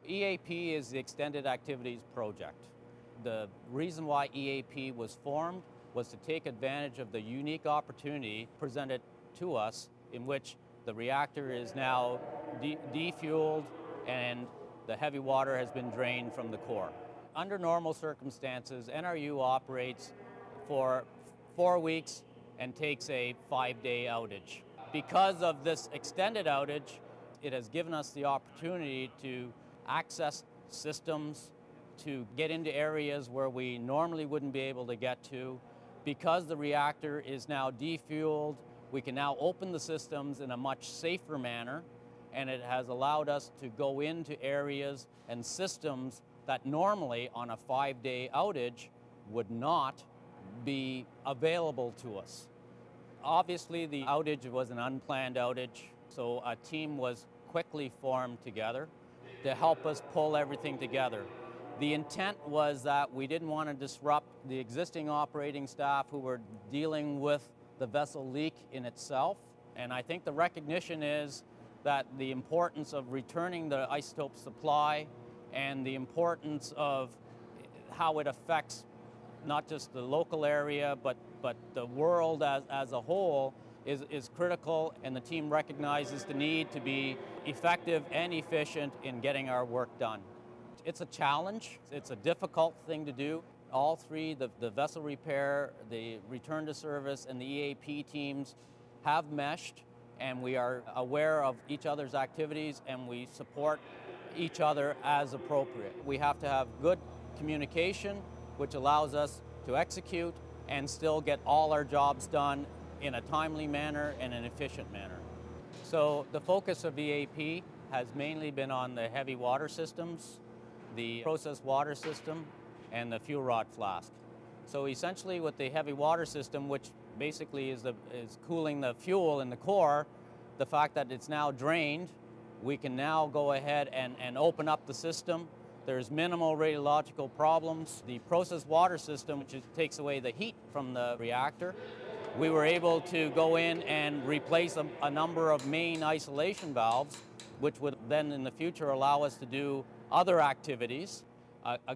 EAP is the Extended Activities Project. The reason why EAP was formed was to take advantage of the unique opportunity presented to us in which the reactor is now defueled and the heavy water has been drained from the core. Under normal circumstances, NRU operates for 4 weeks and takes a 5-day outage. Because of this extended outage, it has given us the opportunity to access systems, to get into areas where we normally wouldn't be able to get to. Because the reactor is now defueled, we can now open the systems in a much safer manner, and it has allowed us to go into areas and systems that normally on a 5-day outage would not be available to us. Obviously, the outage was an unplanned outage, so a team was quickly formed together to help us pull everything together. The intent was that we didn't want to disrupt the existing operating staff who were dealing with the vessel leak in itself. And I think the recognition is that the importance of returning the isotope supply and the importance of how it affects not just the local area, but the world as a whole is critical, and the team recognizes the need to be effective and efficient in getting our work done. It's a challenge, it's a difficult thing to do. All three, the vessel repair, the return to service, and the EAP teams have meshed, and we are aware of each other's activities, and we support each other as appropriate. We have to have good communication, which allows us to execute and still get all our jobs done in a timely manner and an efficient manner. So the focus of EAP has mainly been on the heavy water systems, the process water system, and the fuel rod flask. So essentially with the heavy water system, which basically is cooling the fuel in the core, the fact that it's now drained, we can now go ahead and open up the system. There's minimal radiological problems. The process water system, which takes away the heat from the reactor, we were able to go in and replace a number of main isolation valves, which would then in the future allow us to do other activities.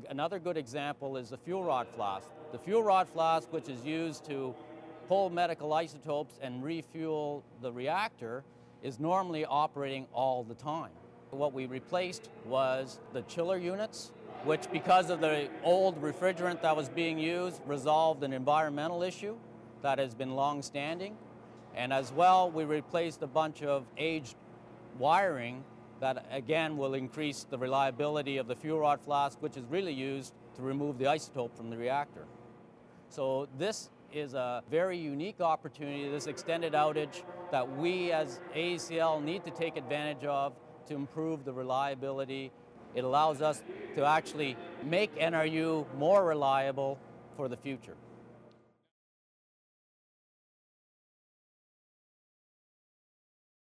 Another good example is the fuel rod flask. The fuel rod flask, which is used to pull medical isotopes and refuel the reactor, is normally operating all the time. What we replaced was the chiller units, which because of the old refrigerant that was being used, resolved an environmental issue that has been long-standing. And as well, we replaced a bunch of aged wiring that again will increase the reliability of the fuel rod flask, which is really used to remove the isotope from the reactor. So this is a very unique opportunity, this extended outage, that we as AECL need to take advantage of to improve the reliability. It allows us to actually make NRU more reliable for the future.